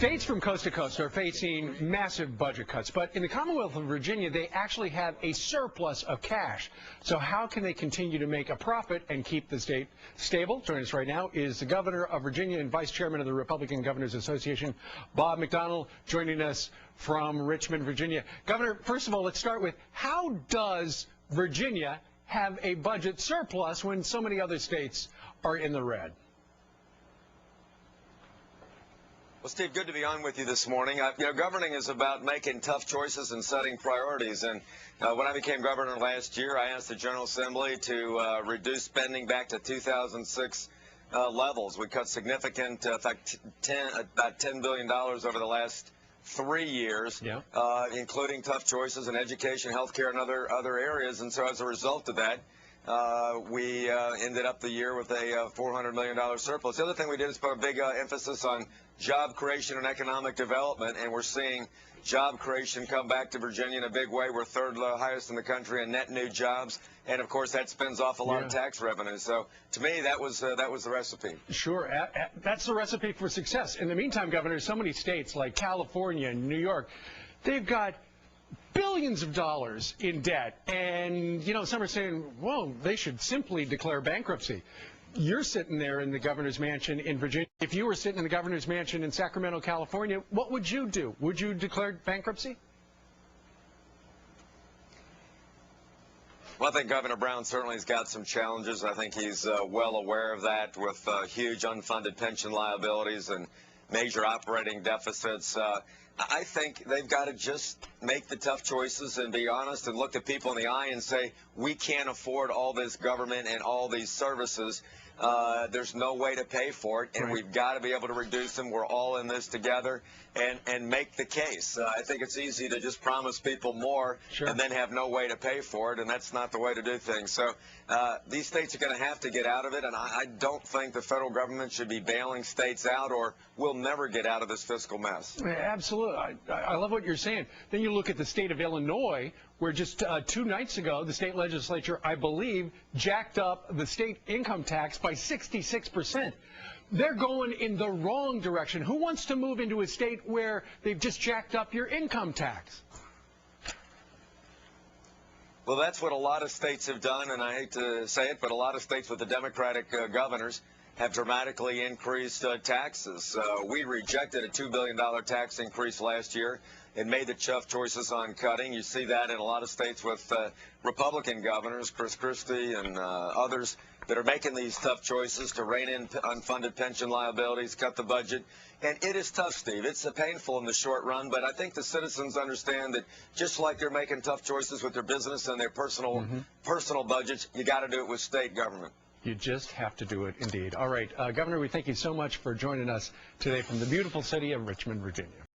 States from coast to coast are facing massive budget cuts, but in the Commonwealth of Virginia, they actually have a surplus of cash. So how can they continue to make a profit and keep the state stable? Joining us right now is the governor of Virginia and vice chairman of the Republican Governors Association, Bob McDonnell, joining us from Richmond, Virginia. Governor, first of all, let's start with, how does Virginia have a budget surplus when so many other states are in the red? Well, Steve, good to be on with you this morning. Governing is about making tough choices and setting priorities. And when I became governor last year, I asked the General Assembly to reduce spending back to 2006 levels. We cut significant, in fact, about $10 billion over the last 3 years, including tough choices in education, healthcare, and other areas. And so as a result of that, we ended up the year with a $400 million surplus. The other thing we did is put a big emphasis on job creation and economic development, and we're seeing job creation come back to Virginia in a big way. We're third highest in the country in net new jobs, and of course that spins off a lot of tax revenue. So to me, that was the recipe. Sure, that's the recipe for success. In the meantime, Governor, so many states like California and New York, they've got billions of dollars in debt, and some are saying, well, they should simply declare bankruptcy. You're sitting there in the governor's mansion in Virginia. If you were sitting in the governor's mansion in Sacramento, California, what would you do? Would you declare bankruptcy? Well, I think Governor Brown certainly has got some challenges. I think he's well aware of that, with huge unfunded pension liabilities and major operating deficits. I think they've got to just make the tough choices and be honest and look at people in the eye and say, we can't afford all this government and all these services. There's no way to pay for it, and we've got to be able to reduce them. We're all in this together, and make the case. I think it's easy to just promise people more and then have no way to pay for it, and that's not the way to do things. So these states are going to have to get out of it, and I don't think the federal government should be bailing states out, or we'll never get out of this fiscal mess. Absolutely. I love what you're saying. Then you look at the state of Illinois, where just 2 nights ago, the state legislature, I believe, jacked up the state income tax by 66%. They're going in the wrong direction. Who wants to move into a state where they've just jacked up your income tax? Well, that's what a lot of states have done, and I hate to say it, but a lot of states with the Democratic governors have dramatically increased taxes. We rejected a $2 billion tax increase last year and made the tough choices on cutting. You see that in a lot of states with Republican governors, Chris Christie and others, that are making these tough choices to rein in unfunded pension liabilities, cut the budget. And it is tough, Steve. It's painful in the short run, but I think the citizens understand that just like they're making tough choices with their business and their personal budgets, you got to do it with state government. You just have to do it, indeed. All right, Governor, we thank you so much for joining us today from the beautiful city of Richmond, Virginia.